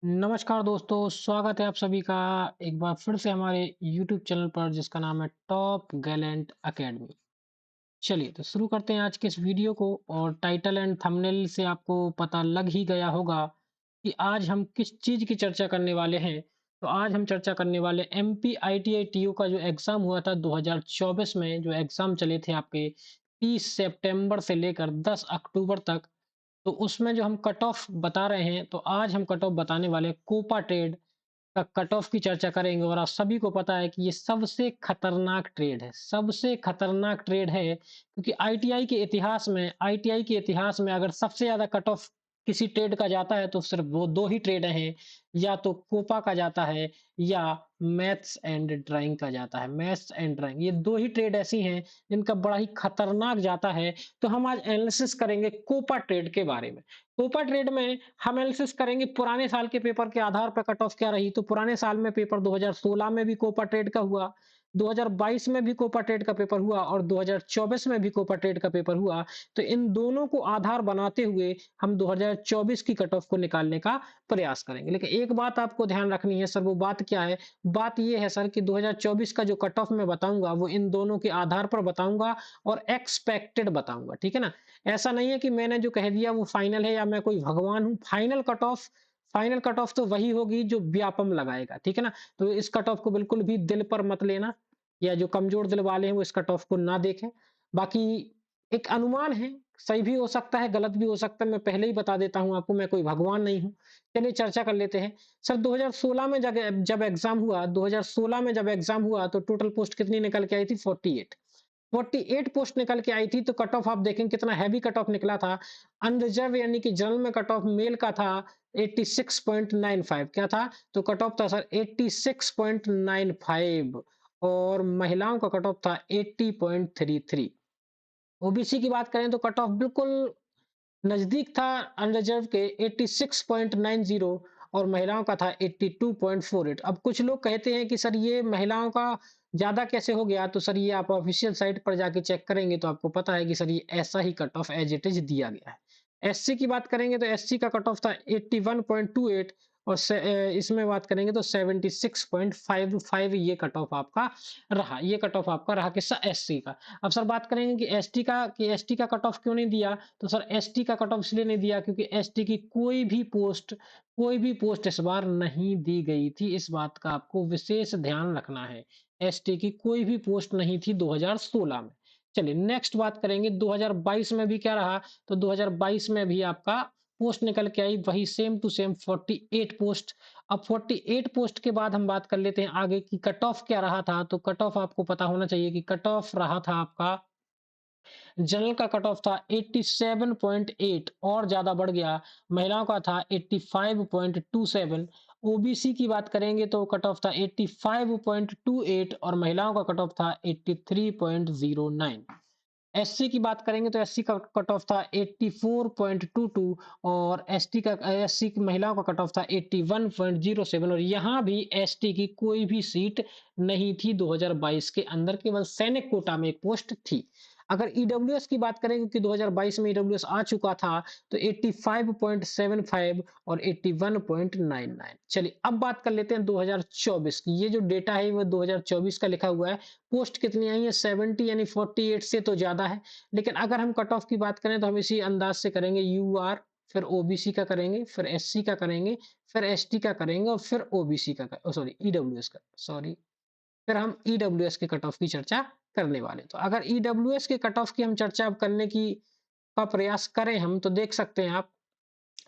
नमस्कार दोस्तों, स्वागत है आप सभी का एक बार फिर से हमारे यूट्यूब चैनल पर जिसका नाम है टॉप गैलेंट एकेडमी। चलिए तो शुरू करते हैं आज के इस वीडियो को और टाइटल एंड थंबनेल से आपको पता लग ही गया होगा कि आज हम किस चीज़ की चर्चा करने वाले हैं। तो आज हम चर्चा करने वाले एमपी आईटीआई टीओ का जो एग्ज़ाम हुआ था 2024 में जो एग्ज़ाम चले थे आपके 30 सितंबर से लेकर 10 अक्टूबर तक। तो उसमें जो हम कट ऑफ बता रहे हैं, तो आज हम कट ऑफ बताने वाले हैं कोपा ट्रेड का कट ऑफ की चर्चा करेंगे और आप सभी को पता है कि ये सबसे खतरनाक ट्रेड है, सबसे खतरनाक ट्रेड है क्योंकि आईटीआई के इतिहास में अगर सबसे ज़्यादा कट ऑफ किसी ट्रेड का जाता है तो सिर्फ वो 2 ही ट्रेड हैं, या तो कोपा का जाता है या मैथ्स एंड ड्राइंग का जाता है। मैथ्स एंड ड्राइंग ये 2 ही ट्रेड ऐसी हैं जिनका बड़ा ही खतरनाक जाता है। तो हम आज एनालिसिस करेंगे कोपा ट्रेड के बारे में। कोपा ट्रेड में हम एनालिसिस करेंगे पुराने साल के पेपर के आधार पर कट ऑफ क्या रही। तो पुराने साल में पेपर 2016 में भी कोपा ट्रेड का हुआ, 2022 में भी कोपा ट्रेड का पेपर हुआ और 2024 में भी कोपा ट्रेड का पेपर हुआ। तो इन दोनों को आधार बनाते हुए हम 2024 की कट ऑफ को निकालने का प्रयास करेंगे। लेकिन एक बात आपको ध्यान रखनी है सर, वो बात क्या है? बात ये है सर कि 2024 का जो कट ऑफ मैं बताऊँगा वो इन दोनों के आधार पर बताऊँगा और एक्सपेक्टेड बताऊँगा, ठीक है ना? ऐसा नहीं है कि मैंने जो कह दिया वो फाइनल है या मैं कोई भगवान हूँ। फाइनल कट ऑफ तो वही होगी जो व्यापम लगाएगा, ठीक है ना? तो इस कट ऑफ को बिल्कुल भी दिल पर मत लेना, या जो कमज़ोर दिल वाले हैं वो इस कट ऑफ को ना देखें। बाकी एक अनुमान है, सही भी हो सकता है, गलत भी हो सकता है, मैं पहले ही बता देता हूँ आपको, मैं कोई भगवान नहीं हूँ। चलिए चर्चा कर लेते हैं। सर 2016 में जब एग्ज़ाम हुआ, 2016 में जब एग्ज़ाम हुआ तो टोटल पोस्ट कितनी निकल के आई थी? 48। 48 पोस्ट निकल के आई थी, तो कट ऑफ आप देखें कितना हैवी कट ऑफ निकला था। अनरिजर्व यानी कि जनरल में कट ऑफ मेल का था 86.95। क्या था? तो कट ऑफ था सर 86.95 और महिलाओं का कट ऑफ था 80.33। ओबीसी की बात करें तो कट ऑफ बिल्कुल नज़दीक था अनरिजर्व के 86.90 और महिलाओं का था 82.48। अब कुछ लोग कहते हैं कि सर ये महिलाओं का ज़्यादा कैसे हो गया? तो सर ये आप ऑफ़िशियल साइट पर जाके चेक करेंगे तो आपको पता है कि सर ये ऐसा ही cut off as it is दिया गया है। एससी की बात करेंगे तो एससी का कट ऑफ था 81.28 और इसमें बात करेंगे तो 76.55 ये कट ऑफ आपका रहा। ये कट ऑफ आपका रहा किसका? एससी का। अब सर बात करेंगे कि एसटी का कट ऑफ क्यों नहीं दिया? तो सर एसटी का कट ऑफ इसलिए नहीं दिया क्योंकि एसटी की कोई भी पोस्ट इस बार नहीं दी गई थी। इस बात का आपको विशेष ध्यान रखना है। एसटी की कोई भी पोस्ट नहीं थी 2016 में। चलिए नेक्स्ट बात करेंगे 2022 में भी क्या रहा? तो 2022 में भी आपका पोस्ट निकल के आई वही सेम टू सेम 48 पोस्ट। अब 48 पोस्ट के बाद हम बात कर लेते हैं आगे की कट ऑफ क्या रहा था। तो कट ऑफ आपको पता होना चाहिए कि कट ऑफ रहा था आपका, जनरल का कट ऑफ था 87.8 और ज़्यादा बढ़ गया। महिलाओं का था 85.27। ओबीसी की बात करेंगे तो कट ऑफ था 85.28 और महिलाओं का कट ऑफ था 83.09। एससी की बात करेंगे तो एससी का कट ऑफ था 84.22 और एससी की महिलाओं का कट ऑफ था 81.07 और यहाँ भी एसटी की कोई भी सीट नहीं थी 2022 के अंदर, केवल सैनिक कोटा में एक पोस्ट थी। अगर ईडब्ल्यूएस की बात करें क्योंकि 2022 में ईडब्ल्यूएस आ चुका था तो 85.75 और 81.99। चलिए अब बात कर लेते हैं 2024 की। ये जो डेटा है वो 2024 का लिखा हुआ है। पोस्ट कितनी आई है? 70 यानी 48 से तो ज़्यादा है। लेकिन अगर हम कट ऑफ की बात करें तो हम इसी अंदाज से करेंगे, यूआर, फिर ओबीसी का करेंगे, फिर एससी का करेंगे, फिर एसटी का करेंगे और फिर ओबीसी का सॉरी ईडब्ल्यूएस का, सॉरी, फिर हम ईडब्ल्यूएस के कट ऑफ की चर्चा करने वाले। तो अगर ईडब्ल्यूएस के कट ऑफ की हम चर्चा अब करने की का प्रयास करें हम, तो देख सकते हैं आप,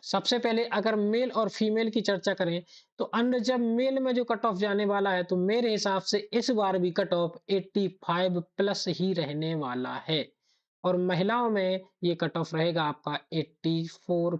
सबसे पहले अगर मेल और फीमेल की चर्चा करें तो अन्य जब मेल में जो कट ऑफ जाने वाला है तो मेरे हिसाब से इस बार भी कट ऑफ 85 प्लस ही रहने वाला है और महिलाओं में ये कट ऑफ रहेगा आपका 84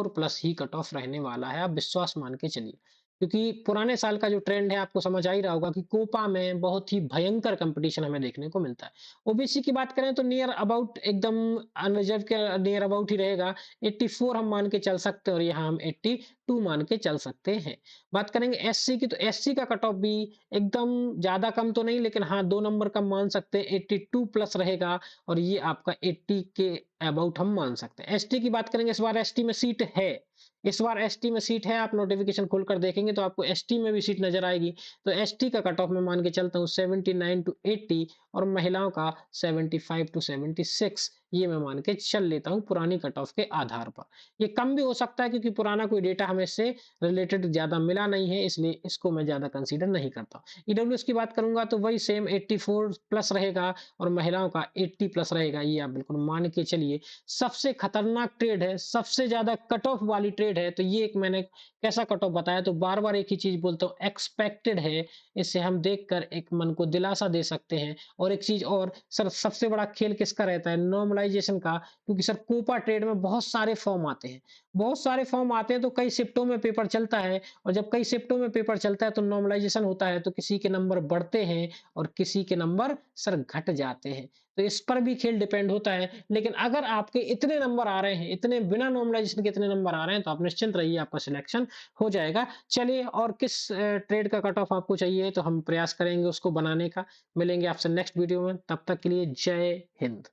प्लस ही कट ऑफ रहने वाला है। आप विश्वास मान के चलिए, क्योंकि पुराने साल का जो ट्रेंड है आपको समझ आ ही रहा होगा कि कोपा में बहुत ही भयंकर कंपटीशन हमें देखने को मिलता है। ओबीसी की बात करें तो नियर अबाउट एकदम अनरिजर्व के नियर अबाउट ही रहेगा। 84 हम मान के चल सकते हैं और यहाँ हम 82 मान के चल सकते हैं। बात करेंगे एससी की तो एससी का कट ऑफ भी एकदम ज़्यादा कम तो नहीं, लेकिन हाँ 2 नंबर कम मान सकते हैं, 82 प्लस रहेगा और ये आपका 80 के अबाउट हम मान सकते हैं। एसटी की बात करेंगे, इस बार एसटी में सीट है, इस बार एसटी में सीट है, आप नोटिफिकेशन खोलकर देखेंगे तो आपको एसटी में भी सीट नजर आएगी। तो एसटी का कट ऑफ मैं मान के चलता हूँ 79 टू 80 और महिलाओं का 75 टू 76, ये मैं मान के चल लेता हूँ पुरानी कट ऑफ के आधार पर। ये कम भी हो सकता है क्योंकि पुराना कोई डेटा हमें इससे रिलेटेड ज्यादा मिला नहीं है, इसलिए इसको मैं ज्यादा कंसीडर नहीं करता। ईडब्ल्यूएस की बात करूंगा तो वही सेम 84 प्लस रहेगा और महिलाओं का 80 प्लस रहेगा, ये आप बिल्कुल मान के चलिए। सबसे खतरनाक ट्रेड है, सबसे ज्यादा कट ऑफ वाली ट्रेड है, तो ये एक मैंने कैसा कट ऑफ बताया, तो बार बार एक ही चीज बोलता हूँ, एक्सपेक्टेड है। इससे हम देखकर एक मन को दिलासा दे सकते हैं। और एक चीज और सर, सबसे बड़ा खेल किसका रहता है, नॉर्मलाइजेशन का, क्योंकि सर कोपा ट्रेड में बहुत सारे फॉर्म आते हैं, बहुत सारे फॉर्म आते हैं, तो कई शिफ्टों में पेपर चलता है। और जब कई शिफ्टों में पेपर चलता है तो नॉर्मलाइजेशन होता है, तो किसी के नंबर बढ़ते हैं और किसी के नंबर सर घट जाते हैं। तो इस पर भी खेल डिपेंड होता है। लेकिन अगर आपके इतने नंबर आ रहे हैं, इतने बिना नॉर्मलाइजेशन के इतने नंबर आ रहे हैं, तो आप निश्चिंत रहिए, आपका सिलेक्शन हो जाएगा। चलिए, और किस ट्रेड का कट ऑफ आपको चाहिए तो हम प्रयास करेंगे उसको बनाने का। मिलेंगे आपसे नेक्स्ट वीडियो में, तब तक के लिए जय हिंद।